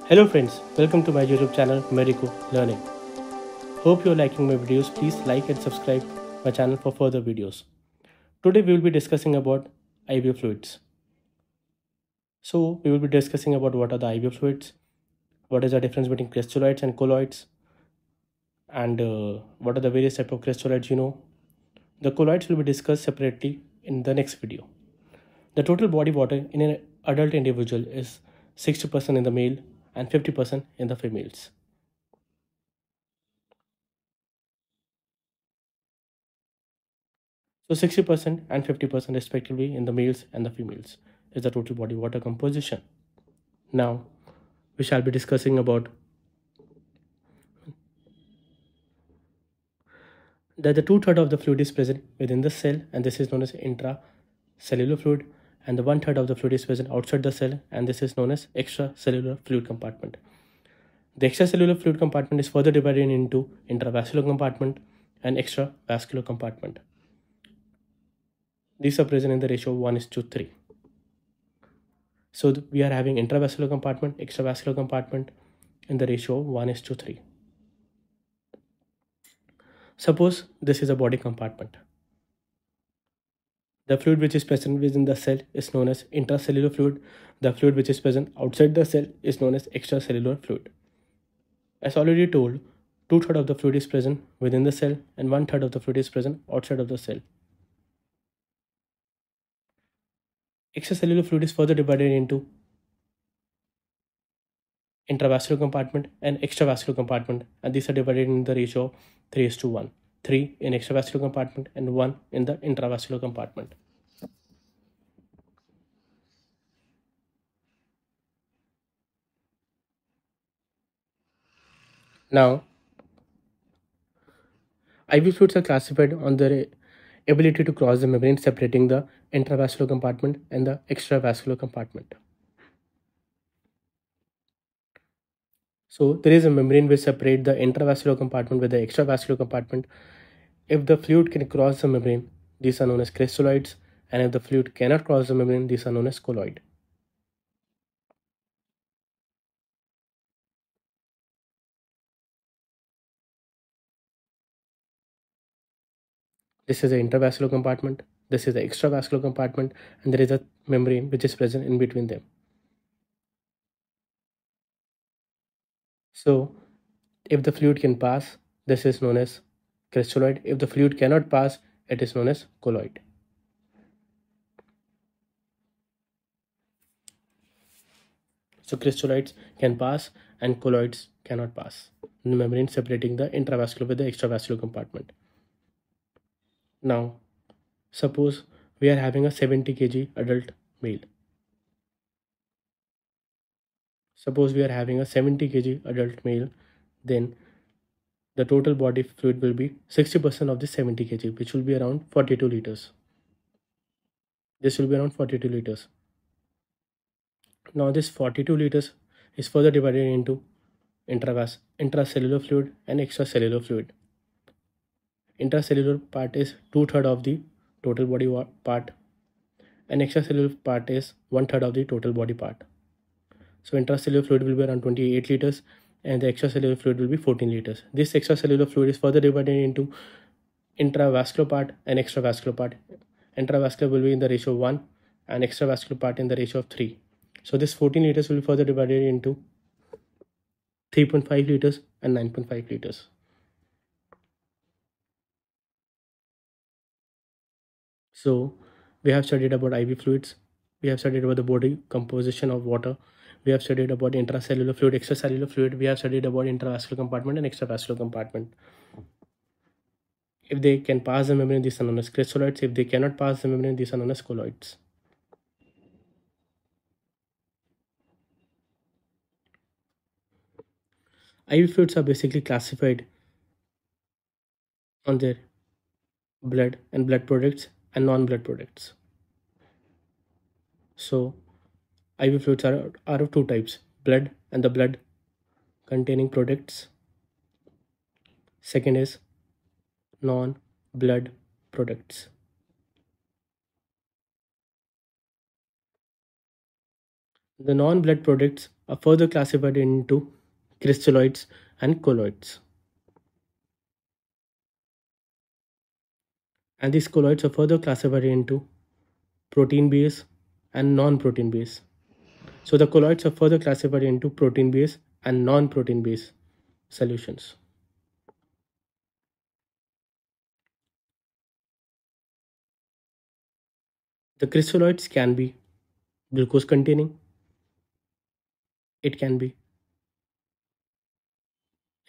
Hello friends, welcome to my YouTube channel Medico Learning. Hope you're liking my videos. Please like and subscribe my channel for further videos. Today we will be discussing about IVF fluids. So we will be discussing about what are the IVF fluids, what is the difference between crystalloids and colloids, and what are the various type of crystalloids you know. The colloids will be discussed separately in the next video. The total body water in an adult individual is 60% in the male and 50% in the females. So 60% and 50% respectively in the males and the females is the total body water composition. Now we shall be discussing about that the two-thirds of the fluid is present within the cell, and this is known as intracellular fluid, and the one-third of the fluid is present outside the cell, and this is known as extracellular fluid compartment. The extracellular fluid compartment is further divided into intravascular compartment and extravascular compartment. These are present in the ratio of 1:3. So we are having intravascular compartment, extravascular compartment in the ratio of 1:3. Suppose this is a body compartment. The fluid which is present within the cell is known as intracellular fluid. The fluid which is present outside the cell is known as extracellular fluid. As already told, two-thirds of the fluid is present within the cell and one-third of the fluid is present outside of the cell. Extracellular fluid is further divided into intravascular compartment and extravascular compartment, and these are divided in the ratio of 3:1. 3 in extravascular compartment and 1 in the intravascular compartment. Now, IV fluids are classified on their ability to cross the membrane separating the intravascular compartment and the extravascular compartment. So there is a membrane which separates the intravascular compartment with the extravascular compartment. If the fluid can cross the membrane, these are known as crystalloids, and if the fluid cannot cross the membrane, these are known as colloid. This is the intravascular compartment, this is the extravascular compartment, and there is a membrane which is present in between them. So if the fluid can pass, this is known as crystalloid. If the fluid cannot pass, it is known as colloid. So crystalloids can pass and colloids cannot pass. The membrane separating the intravascular with the extravascular compartment. Now, suppose we are having a 70 kg adult male. Suppose we are having a 70 kg adult male, then the total body fluid will be 60% of the 70 kg, which will be around 42 liters. This will be around 42 liters. Now this 42 liters is further divided into intracellular fluid and extracellular fluid. Intracellular part is two-thirds of the total body part, and extracellular part is one-third of the total body part. So intracellular fluid will be around 28 liters and the extracellular fluid will be 14 liters. This extracellular fluid is further divided into intravascular part and extravascular part. Intravascular will be in the ratio of 1 and extravascular part in the ratio of 3. So this 14 liters will be further divided into 3.5 liters and 9.5 liters. So we have studied about IV fluids, we have studied about the body composition of water, we have studied about intracellular fluid, extracellular fluid, we have studied about intravascular compartment and extravascular compartment. If they can pass the membrane, these are known as crystalloids. If they cannot pass the membrane, these are known as colloids. IV fluids are basically classified on their blood and blood products and non-blood products. So IV fluids are of two types: blood and the blood containing products. Second is non-blood products. The non-blood products are further classified into crystalloids and colloids. And these colloids are further classified into protein base and non-protein base. So the colloids are further classified into protein base and non-protein base solutions. The crystalloids can be glucose containing, it can be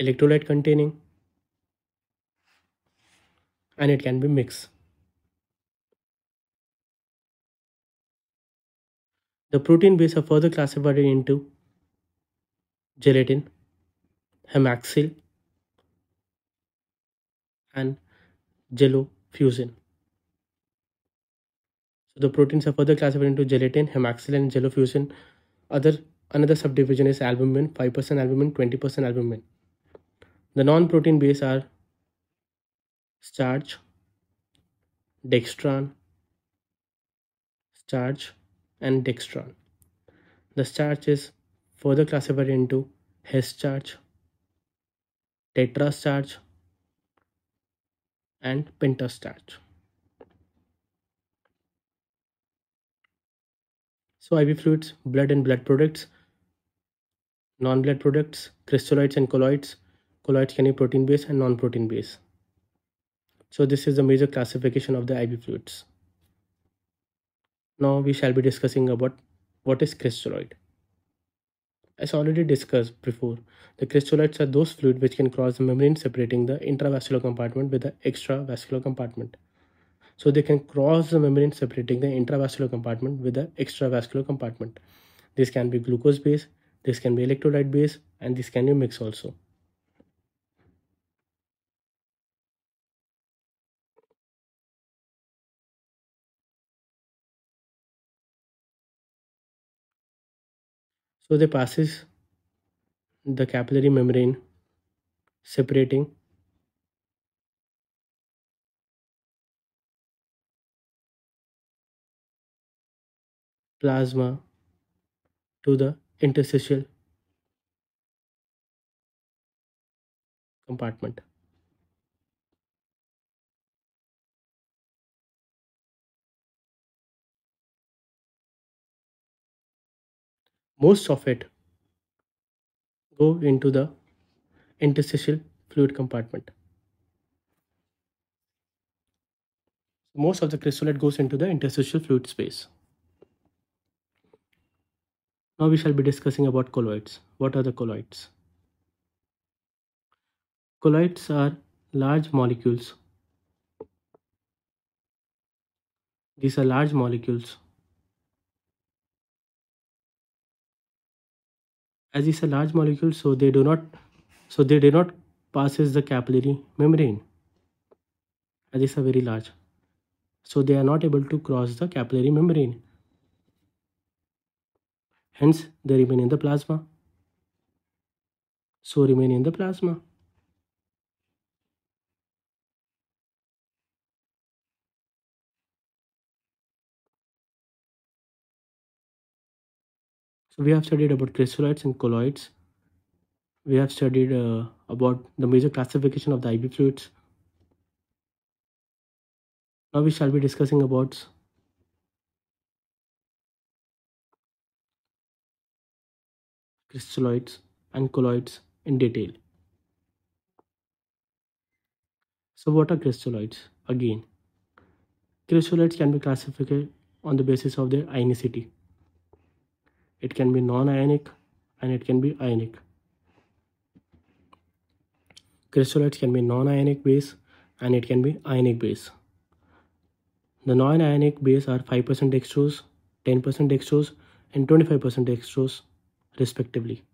electrolyte containing, and it can be mixed. The protein base are further classified into gelatin, hemaxyl, and gelfusin. So the proteins are further classified into gelatin, hemaxyl, and gelfusin. Another subdivision is albumin, 5% albumin, 20% albumin. The non-protein base are starch, dextran, starch, and dextran. The starch is further classified into Hess starch, tetrastarch, and pentastarch. So IV fluids, blood and blood products, non-blood products, crystalloids and colloids. Colloids can be protein base and non-protein base. So this is the major classification of the IV fluids. Now we shall be discussing about what is crystalloid. As already discussed before, the crystalloids are those fluids which can cross the membrane separating the intravascular compartment with the extravascular compartment. So they can cross the membrane separating the intravascular compartment with the extravascular compartment. This can be glucose base, this can be electrolyte base, and this can be mixed also. So they passes the capillary membrane separating plasma to the interstitial compartment. Most of it go into the interstitial fluid compartment. Most of the crystalloid goes into the interstitial fluid space. Now we shall be discussing about colloids. What are the colloids? Colloids are large molecules. These are large molecules. As these are large molecules, so they do not passes the capillary membrane. As these are very large, so they are not able to cross the capillary membrane. Hence, they remain in the plasma. So remain in the plasma. So we have studied about crystalloids and colloids. We have studied about the major classification of the IV fluids. Now we shall be discussing about crystalloids and colloids in detail. So what are crystalloids? Again, crystalloids can be classified on the basis of their ionicity. It can be non-ionic and it can be ionic. Crystalloids can be non-ionic base and it can be ionic base. The non-ionic base are 5% dextrose, 10% dextrose, and 25% dextrose respectively.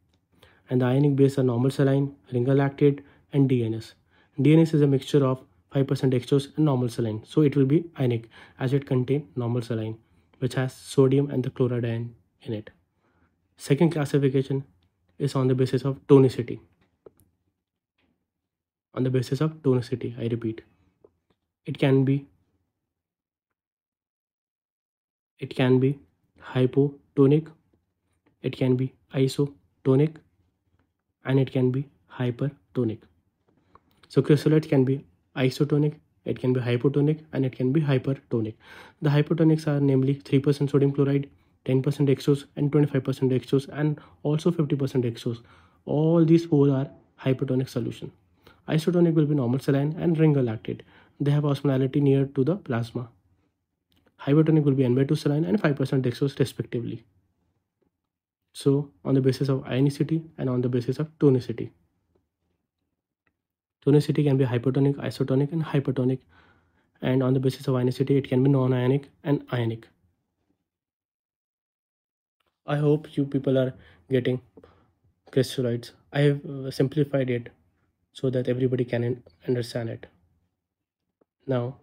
And the ionic base are normal saline, ringer lactate, and DNS. DNS is a mixture of 5% dextrose and normal saline. So it will be ionic as it contains normal saline, which has sodium and the chloride ion in it. Second classification is on the basis of tonicity. On the basis of tonicity, I repeat, it can be hypotonic, it can be isotonic, and it can be hypertonic. So crystalloids can be isotonic, it can be hypotonic, and it can be hypertonic. The hypertonics are namely 3% sodium chloride, 10% dextrose, and 25% dextrose, and also 50% dextrose. All these four are hypertonic solution. Isotonic will be normal saline and ring lactate. They have osmolality near to the plasma. Hypertonic will be N/2 saline and 5% dextrose respectively. So on the basis of ionicity and on the basis of tonicity. Tonicity can be hypertonic, isotonic, and hypertonic, and on the basis of ionicity it can be non-ionic and ionic. I hope you people are getting crystalloids. I have simplified it so that everybody can understand it. Now,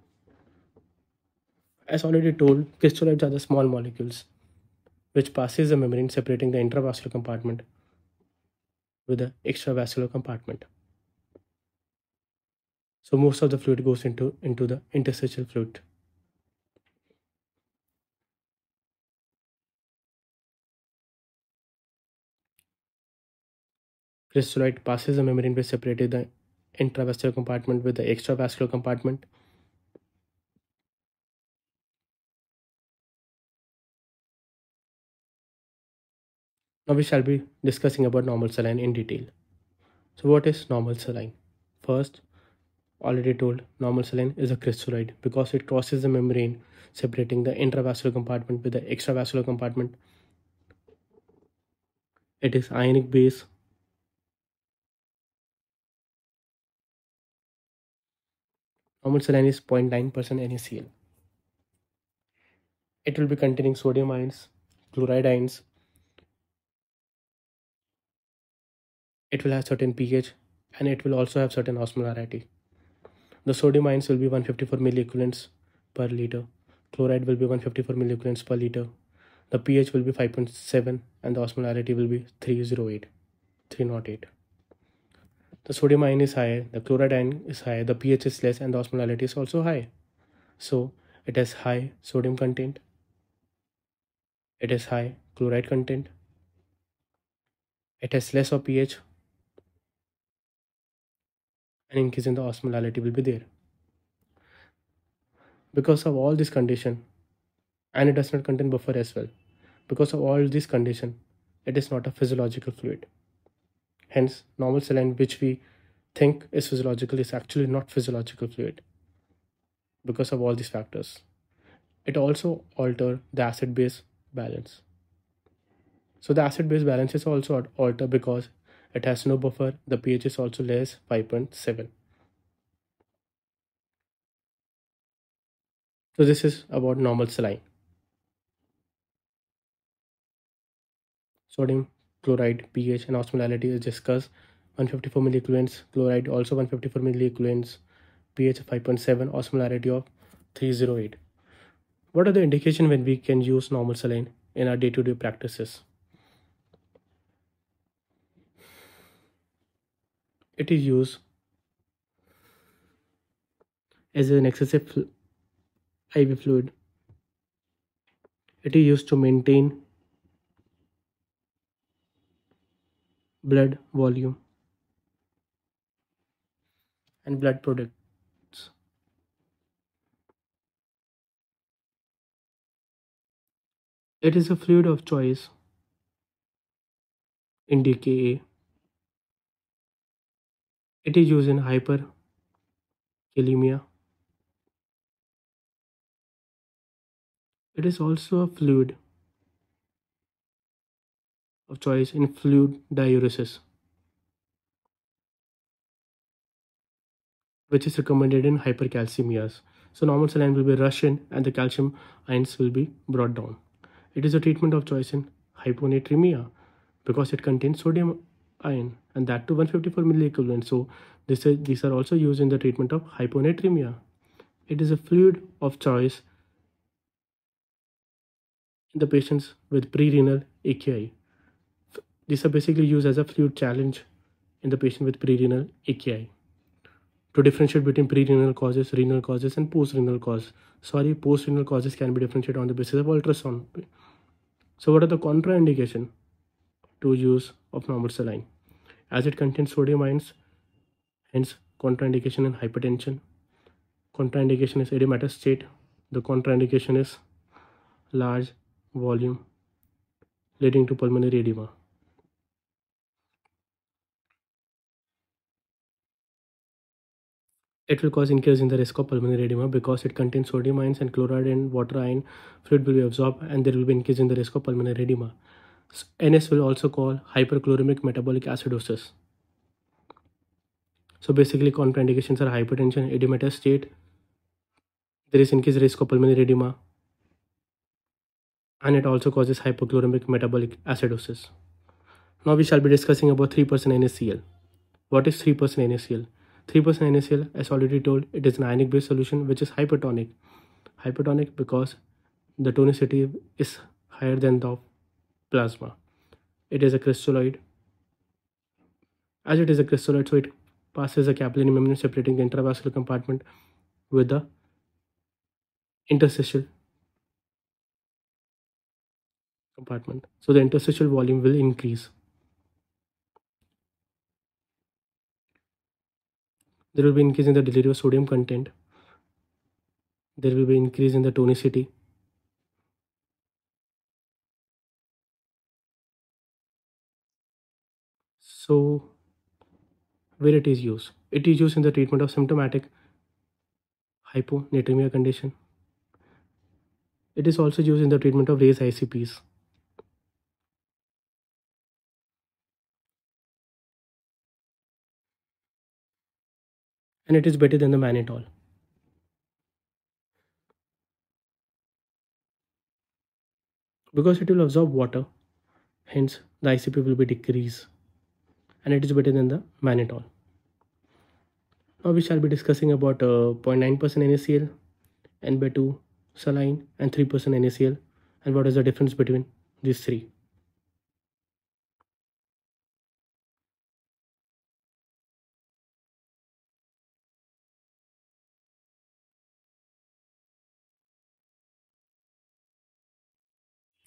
as already told, crystalloids are the small molecules which passes the membrane separating the intravascular compartment with the extravascular compartment. So most of the fluid goes into the interstitial fluid. Crystalloid passes the membrane which separated the intravascular compartment with the extravascular compartment. Now we shall be discussing about normal saline in detail. So what is normal saline? First, already told, normal saline is a crystalloid because it crosses the membrane separating the intravascular compartment with the extravascular compartment. It is ionic base. Normal saline is 0.9% NaCl. It will be containing sodium ions, chloride ions. It will have certain pH and it will also have certain osmolarity. The sodium ions will be 154 milliequivalents per liter. Chloride will be 154 milliequivalents per liter. The pH will be 5.7 and the osmolarity will be 308. The sodium ion is high, the chloride ion is high, the pH is less and the osmolarity is also high. So it has high sodium content, it has high chloride content, it has less of pH, and increase in the osmolality will be there. Because of all this condition, and it does not contain buffer as well. Because of all this condition, it is not a physiological fluid. Hence, normal saline, which we think is physiological, is actually not physiological fluid because of all these factors. It also alters the acid-base balance. So the acid-base balance is also altered because it has no buffer. The pH is also less, 5.7. So this is about normal saline. Sodium, chloride, pH, and osmolality is discussed. 154 milliequivalents, chloride also 154 milliequivalents, pH of 5.7, osmolarity of 308. What are the indications when we can use normal saline in our day-to-day practices? It is used as an excessive IV fluid. It is used to maintain blood volume and blood products. It is a fluid of choice in DKA. It is used in hyperkalemia. It is also a fluid of choice in fluid diuresis, which is recommended in hypercalcemias. So normal saline will be rushed in and the calcium ions will be brought down. It is a treatment of choice in hyponatremia because it contains sodium ion and that to 154 milliequivalent. So these are also used in the treatment of hyponatremia. It is a fluid of choice in the patients with prerenal AKI. These are basically used as a fluid challenge in the patient with prerenal AKI to differentiate between prerenal causes, renal causes, and postrenal causes. Sorry, postrenal causes can be differentiated on the basis of ultrasound. So what are the contraindication? to use of normal saline, as it contains sodium ions, hence contraindication in hypertension. Contraindication is edematous state. The contraindication is large volume leading to pulmonary edema. It will cause increase in the risk of pulmonary edema because it contains sodium ions and chloride and water ion fluid will be absorbed and there will be increase in the risk of pulmonary edema. NS will also call hyperchloremic metabolic acidosis. So basically contraindications are hypertension, edematous state, there is increased risk of pulmonary edema, and it also causes hypochloremic metabolic acidosis. Now we shall be discussing about 3% NaCl. What is 3% NaCl? 3% NaCl, as already told, it is an ionic based solution which is hypertonic. Hypertonic because the tonicity is higher than the plasma. It is a crystalloid. As it is a crystalloid, so it passes a capillary membrane separating the intravascular compartment with the interstitial compartment. So the interstitial volume will increase. There will be increase in the delivery of sodium content. There will be increase in the tonicity. So where it is used? It is used in the treatment of symptomatic hyponatremia condition. It is also used in the treatment of raised ICPs. And it is better than the mannitol. Because it will absorb water, hence the ICP will be decreased. And it is better than the mannitol. Now we shall be discussing about 0.9% NaCl, N/2 saline, and 3% NaCl, and what is the difference between these three.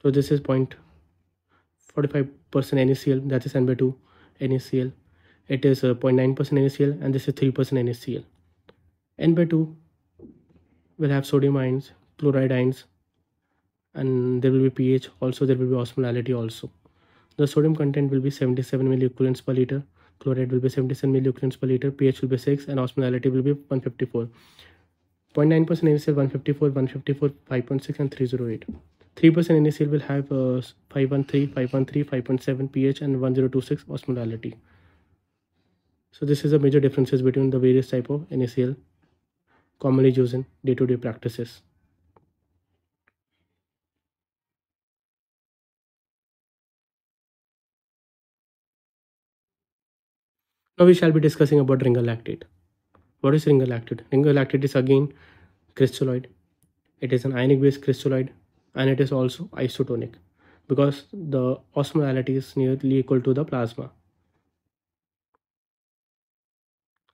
So this is 0.45% NaCl, that is N/2 NaCl. It is 0.9% NaCl, and this is 3% NaCl. N/2 will have sodium ions, chloride ions, and there will be pH. Also, there will be osmolality also. The sodium content will be 77 milliequivalents per liter. Chloride will be 77 milliequivalents per liter. pH will be 6, and osmolality will be 154. 0.9% NaCl 154, 154, 5.6, and 308. 3% NaCl will have 513, 513, 5.7 pH and 1026 osmolality. So this is the major differences between the various type of NaCl commonly used in day-to-day practices. Now we shall be discussing about Ringer lactate. What is Ringer lactate? Ringer lactate is again crystalloid. It is an ionic based crystalloid, and it is also isotonic because the osmolality is nearly equal to the plasma.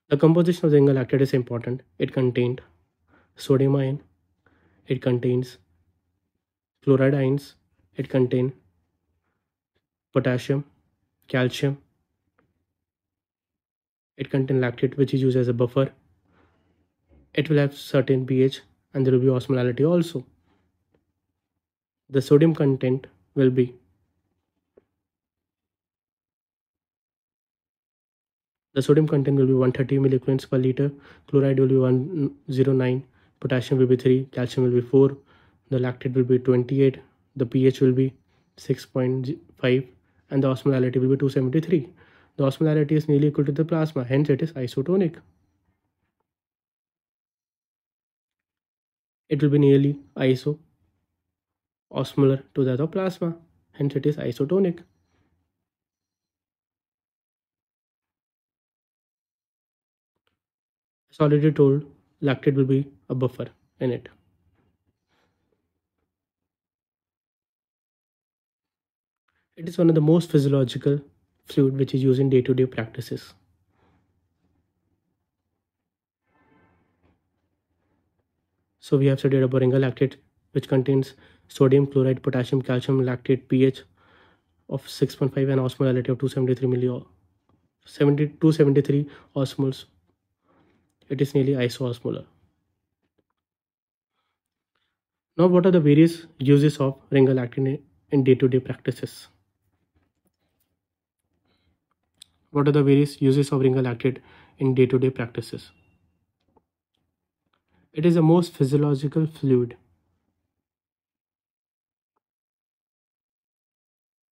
The composition of the Ringer lactate is important. It contained sodium ion, it contains chloride ions, it contains potassium, calcium, it contains lactate which is used as a buffer. It will have certain pH and there will be osmolality also. The sodium content will be The sodium content will be 130 milliequivalents per liter, chloride will be 109, potassium will be 3, calcium will be 4, the lactate will be 28, the pH will be 6.5, and the osmolality will be 273. The osmolality is nearly equal to the plasma, hence it is isotonic. It will be nearly osmolar to that of plasma, hence it is isotonic. As already told, lactate will be a buffer in it. It is one of the most physiological fluid which is used in day-to-day practices. So we have studied about Ringer lactate, which contains sodium, chloride, potassium, calcium, lactate, pH, of 6.5 and osmolality of 273 osmoles. It is nearly isoosmolar. Now, what are the various uses of ringalactane in day-to-day practices? What are the various uses of ringalactane in day-to-day practices? It is the most physiological fluid.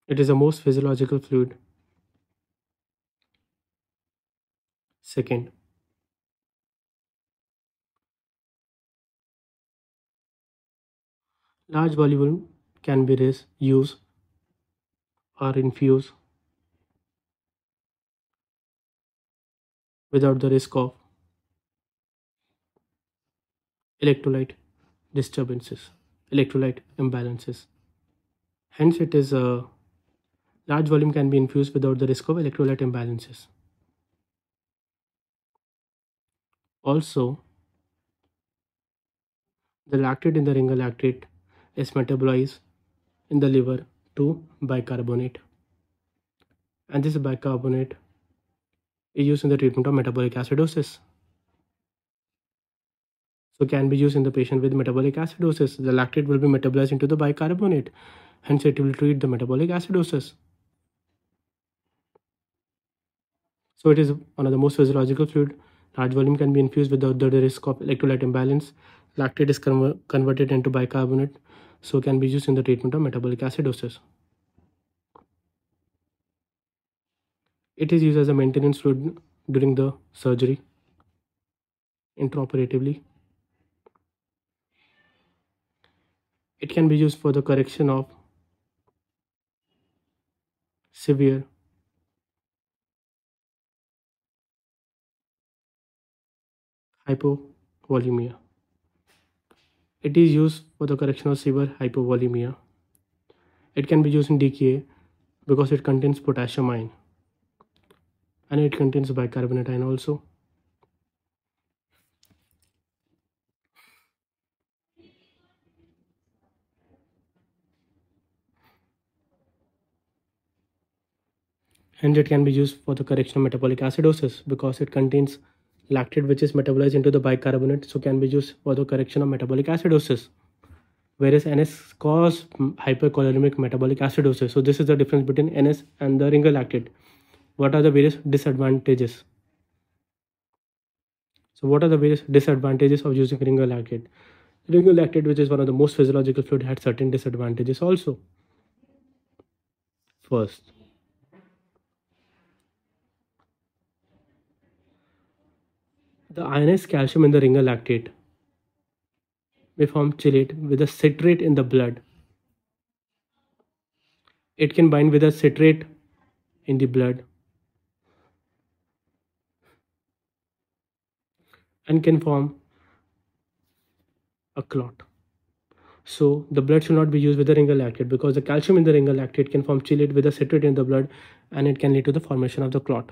It is the most physiological fluid. Second, large volume can be used or infused without the risk of electrolyte disturbances, electrolyte imbalances. Hence, it is a large volume can be infused without the risk of electrolyte imbalances. Also, the lactate in the ringalactate is metabolized in the liver to bicarbonate, and this bicarbonate is used in the treatment of metabolic acidosis. So can be used in the patient with metabolic acidosis. The lactate will be metabolized into the bicarbonate, hence it will treat the metabolic acidosis. So it is one of the most physiological fluid. Large volume can be infused without the risk of electrolyte imbalance. Lactate is converted into bicarbonate, so can be used in the treatment of metabolic acidosis. It is used as a maintenance fluid during the surgery, intraoperatively. It can be used for the correction of severe hypovolemia. It is used for the correction of severe hypovolemia. It can be used in DKA because it contains potassium ion and it contains bicarbonate ion also. Hence, it can be used for the correction of metabolic acidosis because it contains lactate, which is metabolized into the bicarbonate, so can be used for the correction of metabolic acidosis. Whereas NS cause hypercholemic metabolic acidosis. So this is the difference between NS and the ringalactate. What are the various disadvantages? So what are the various disadvantages of using ringalactate? Ringalactate, which is one of the most physiological fluid, had certain disadvantages also. First, the ionized calcium in the ringalactate may form chelate with a citrate in the blood. It can bind with a citrate in the blood and can form a clot. So the blood should not be used with the ringalactate because the calcium in the ringalactate can form chelate with a citrate in the blood and it can lead to the formation of the clot.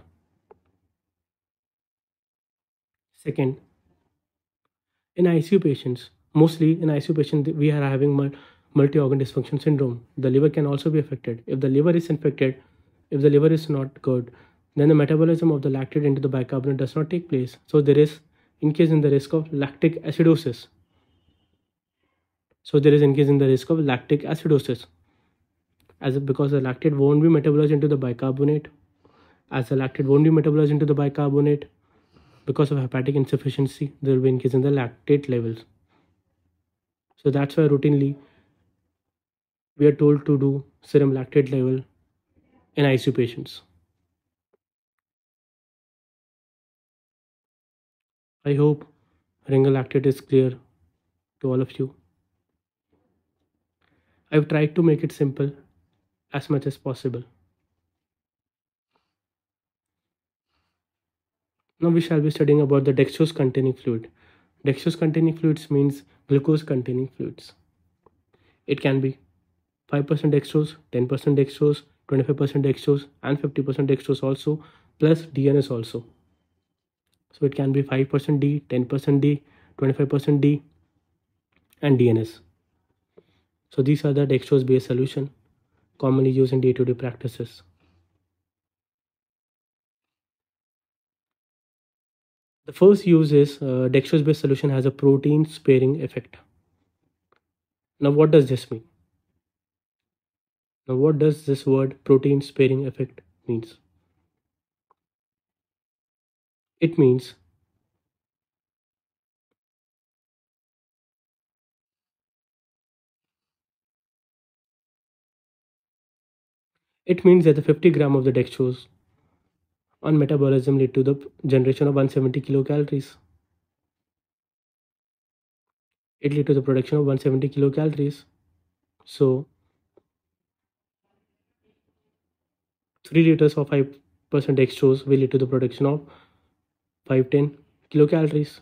Second, in ICU patients, mostly in ICU patients, we are having multi-organ dysfunction syndrome. The liver can also be affected. If the liver is infected, if the liver is not good, then the metabolism of the lactate into the bicarbonate does not take place. So there is increase in the risk of lactic acidosis. So there is increase in the risk of lactic acidosis, because the lactate won't be metabolized into the bicarbonate. As the lactate won't be metabolized into the bicarbonate, because of hepatic insufficiency, there will be increase in the lactate levels. So that's why routinely we are told to do serum lactate level in ICU patients. I hope ringalactate is clear to all of you. I've tried to make it simple as much as possible. Now we shall be studying about the dextrose containing fluid. Dextrose containing fluids means glucose containing fluids. It can be 5% dextrose, 10% dextrose, 25% dextrose and 50% dextrose also, plus DNS also. So it can be 5% D, 10% D, 25% D and DNS. So these are the dextrose based solution. commonly used in day-to-day practices. The first use is dextrose-based solution has a protein sparing effect. Now, what does this mean? Now, what does this word protein sparing effect means? It means that the 50 gram of the dextrose on metabolism lead to the generation of 170 kilocalories. It lead to the production of 170 kilocalories. So 3 liters of 5% dextrose will lead to the production of 510 kilocalories.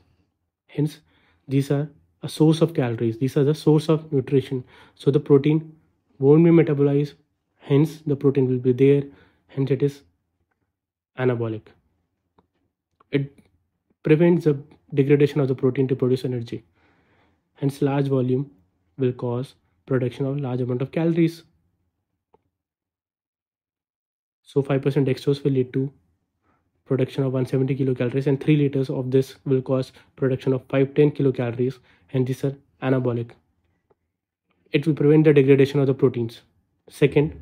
Hence, these are a source of calories. These are the source of nutrition. So the protein won't be metabolized. Hence, the protein will be there. Hence, it is anabolic. It prevents the degradation of the protein to produce energy. Hence, large volume will cause production of large amount of calories. So 5% dextrose will lead to production of 170 kilocalories, and 3 liters of this will cause production of 510 kilocalories, and these are anabolic. It will prevent the degradation of the proteins. Second,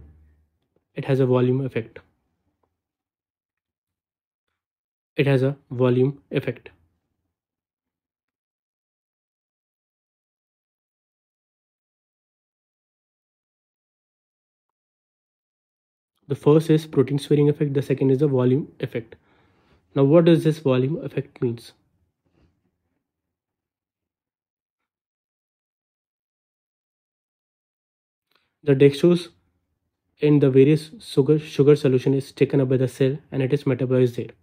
it has a volume effect. It has a volume effect. The first is protein sparing effect. The second is the volume effect. Now, what does this volume effect means? The dextrose in the various sugar solution is taken up by the cell and it is metabolized there.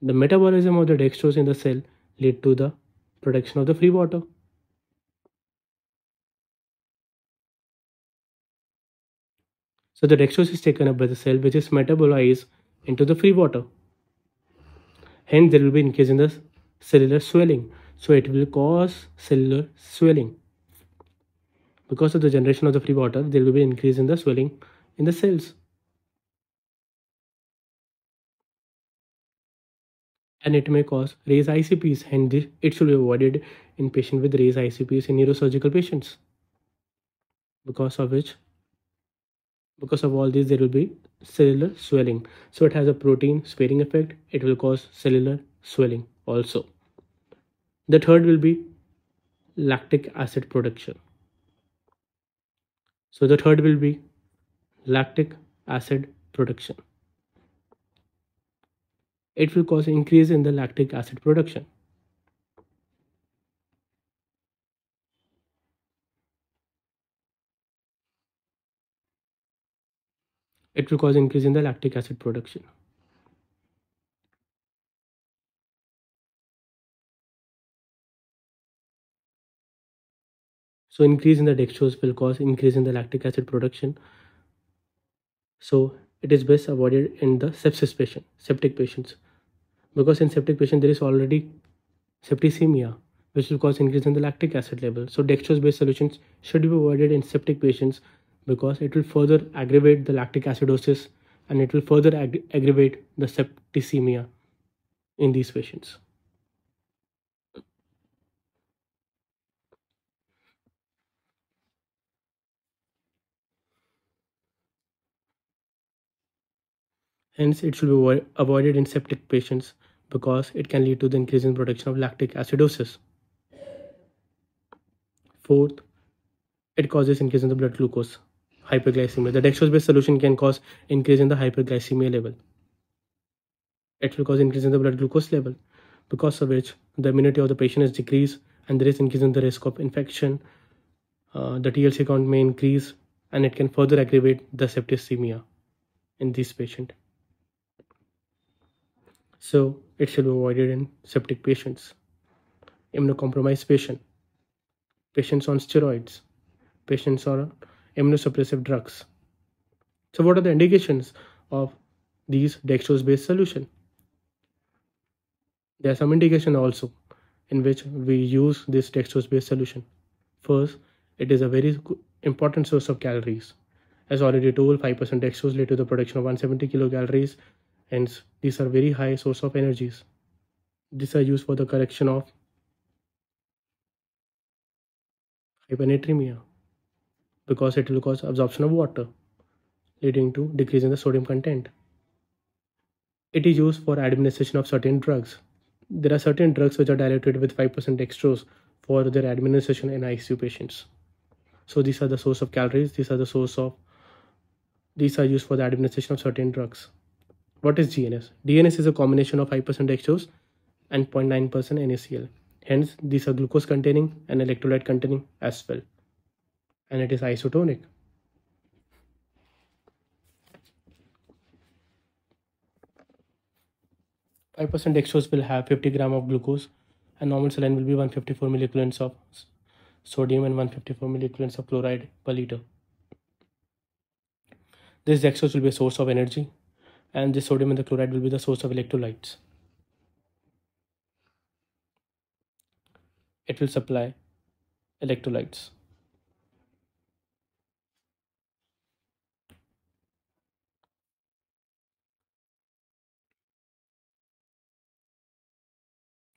The metabolism of the dextrose in the cell lead to the production of the free water. So the dextrose is taken up by the cell which is metabolized into the free water. Hence there will be increase in the cellular swelling. So it will cause cellular swelling. Because of the generation of the free water, there will be increase in the swelling in the cells. And it may cause raised ICPs, and it should be avoided in patients with raised ICPs in neurosurgical patients. Because of all these, there will be cellular swelling. So it has a protein sparing effect. It will cause cellular swelling also. The third will be lactic acid production. So the third will be lactic acid production. It will cause increase in the lactic acid production. It will cause increase in the lactic acid production. So increase in the dextrose will cause increase in the lactic acid production. So it is best avoided in the septic patients, because in septic patient there is already septicemia, which will cause increase in the lactic acid level. So dextrose-based solutions should be avoided in septic patients because it will further aggravate the lactic acidosis and it will further aggravate the septicemia in these patients. Hence, it should be avoided in septic patients because it can lead to the increase in production of lactic acidosis. Fourth, it causes increase in the blood glucose, hyperglycemia. The dextrose-based solution can cause increase in the hyperglycemia level. It will cause increase in the blood glucose level, because of which the immunity of the patient is decreased and there is increase in the risk of infection. The TLC count may increase and it can further aggravate the septicemia in this patient. So it should be avoided in septic patients. Immunocompromised patients on steroids, patients on immunosuppressive drugs. So what are the indications of these dextrose-based solution? There are some indication also in which we use this dextrose-based solution. First, it is a very important source of calories. As already told, 5% dextrose lead to the production of 170 kilocalories. Hence, these are very high source of energies. These are used for the correction of hyponatremia because it will cause absorption of water, leading to decrease in the sodium content. It is used for administration of certain drugs. There are certain drugs which are diluted with 5% dextrose for their administration in ICU patients. So these are the source of calories. These are used for the administration of certain drugs. What is GNS? DNS is a combination of 5% dextrose and 0.9% NaCl. Hence, these are glucose containing and electrolyte containing as well. And it is isotonic. Five percent dextrose will have 50 gram of glucose, and normal saline will be 154 milliequivalents of sodium and 154 milliequivalents of chloride per liter. This dextrose will be a source of energy, and this sodium and the chloride will be the source of electrolytes. It will supply electrolytes.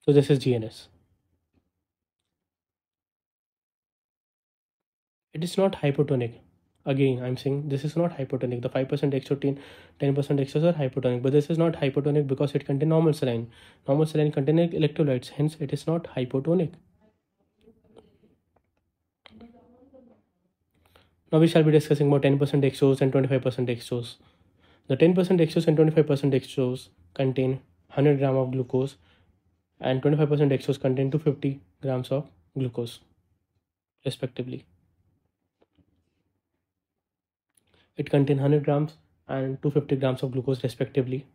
So this is GNS. It is not hypotonic. Again, I'm saying this is not hypotonic. The 5% dextrose, 10% dextrose are hypotonic, but this is not hypotonic because it contains normal saline. Normal saline contains electrolytes, hence it is not hypotonic. Now we shall be discussing about 10% dextrose and 25% dextrose. The 10% dextrose and 25% dextrose contain 100 gram of glucose, and 25% dextrose contain 250 grams of glucose respectively. It contains 100 grams and 250 grams of glucose respectively.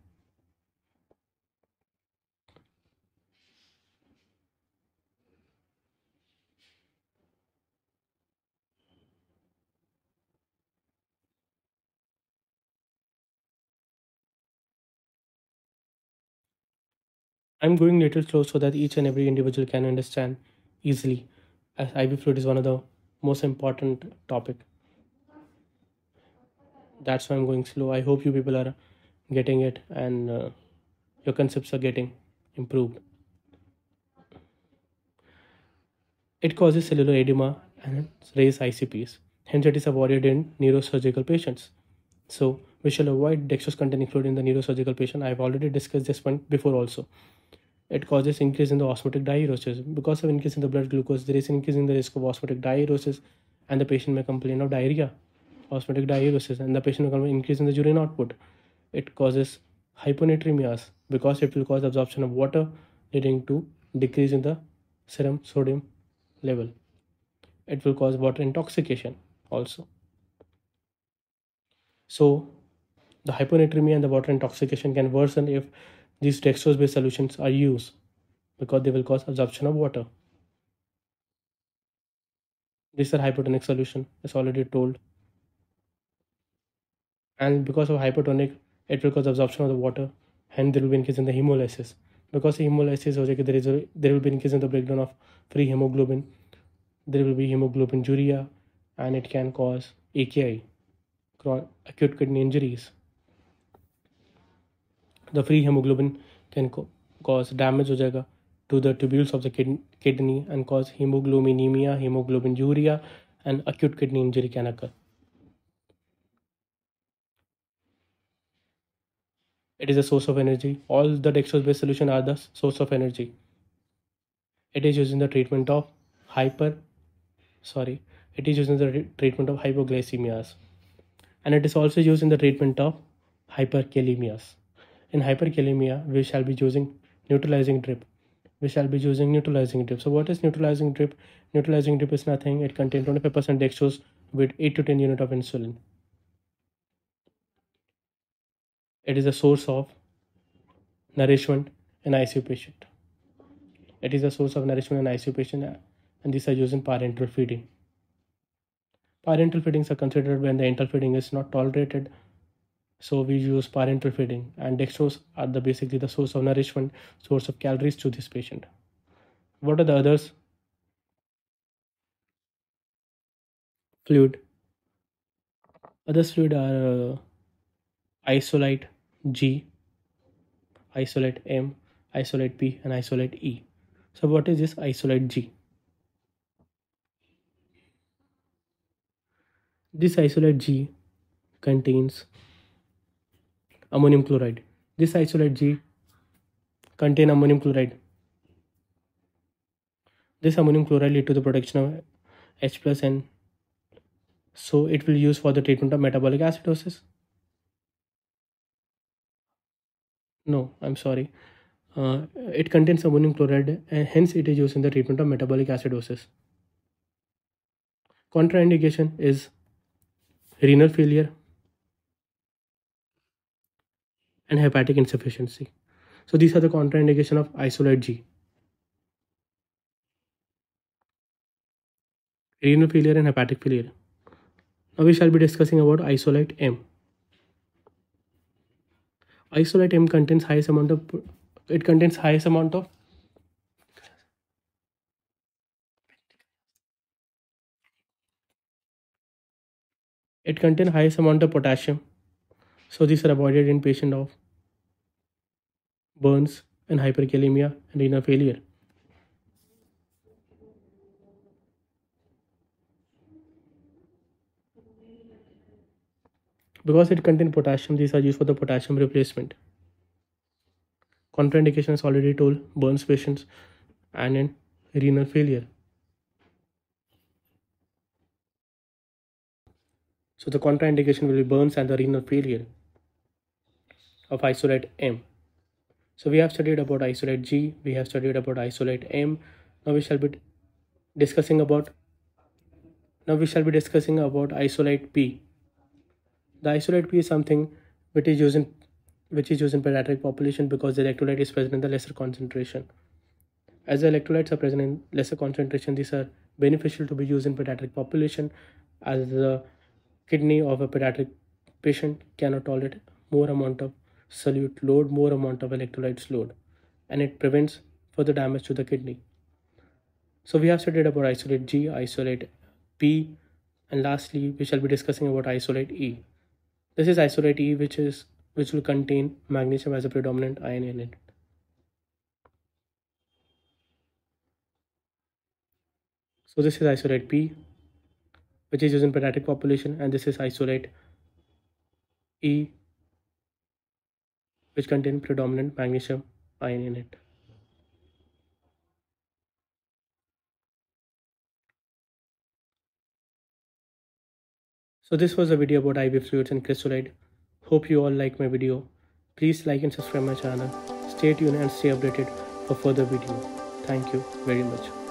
I'm going little slow so that each and every individual can understand easily, as IV fluid is one of the most important topic. That's why I'm going slow. I hope you people are getting it, and your concepts are getting improved. It causes cellular edema and raise ICPs. Hence, it is avoided in neurosurgical patients. So, we shall avoid dextrose containing fluid in the neurosurgical patient. I've already discussed this one before also. It causes increase in the osmotic diuresis. Because of increase in the blood glucose, there is an increase in the risk of osmotic diuresis, and the patient may complain of diarrhea, osmotic diuresis, and the patient will increase in the urine output. It causes hyponatremias because it will cause absorption of water, leading to decrease in the serum sodium level. It will cause water intoxication also. So the hyponatremia and the water intoxication can worsen if these dextrose based solutions are used, because they will cause absorption of water. This is a hypotonic solution, as already told. And because of hypotonic, it will cause absorption of the water, and there will be increase in the hemolysis. Because hemolysis there will be increase in the breakdown of free hemoglobin. There will be hemoglobinuria, and it can cause AKI, acute kidney injuries. The free hemoglobin can cause damage to the tubules of the kidney and cause hemoglobinemia, hemoglobinuria, and acute kidney injury can occur. It is a source of energy. All the dextrose-based solution are the source of energy. It is used in the treatment of treatment of hypoglycemias, and it is also used in the treatment of hyperkalemias. In hyperkalemia, we shall be using neutralizing drip. So what is neutralizing drip? Neutralizing drip is nothing. It contains 25% dextrose with 8 to 10 unit of insulin. It is a source of nourishment in ICU patient. And these are used in parenteral feeding. Parenteral feedings are considered when the enteral feeding is not tolerated. So we use parenteral feeding, and dextrose are basically the source of nourishment, source of calories to this patient. What are the others? Fluid. Others fluid are isolate G, isolate M, isolate P, and isolate E. So what is this isolate G? This isolate G contains ammonium chloride. This isolate G contain ammonium chloride. This ammonium chloride lead to the production of H plus, and so it will use for the treatment of metabolic acidosis. No, I'm sorry. It contains ammonium chloride, and hence it is used in the treatment of metabolic acidosis. Contraindication is renal failure and hepatic insufficiency. So these are the contraindication of isolate G. Renal failure and hepatic failure. Now we shall be discussing about isolate M. Isolate M contains highest amount of it contains highest amount of potassium. So these are avoided in patient of burns and hyperkalemia and renal failure. Because it contains potassium, these are used for the potassium replacement. Contraindication is already told, burns patients and in renal failure. So the contraindication will be burns and the renal failure of isolate M. So we have studied about isolate G, we have studied about isolate M. Now we shall be discussing about isolate P. The isolate P is something which is used in pediatric population because the electrolyte is present in the lesser concentration. As the electrolytes are present in lesser concentration, these are beneficial to be used in pediatric population, as the kidney of a pediatric patient cannot tolerate more amount of solute load, more amount of electrolytes load, and it prevents further damage to the kidney. So we have studied about isolate G, isolate P, and lastly we shall be discussing about isolate E. This is isolate E, which will contain magnesium as a predominant ion in it. So this is isolate P, which is used in pediatric population, and this is isolate E, which contain predominant magnesium ion in it. So this was a video about IV fluids and chrysolite. Hope you all like my video. Please like and subscribe my channel. Stay tuned and stay updated for further videos. Thank you very much.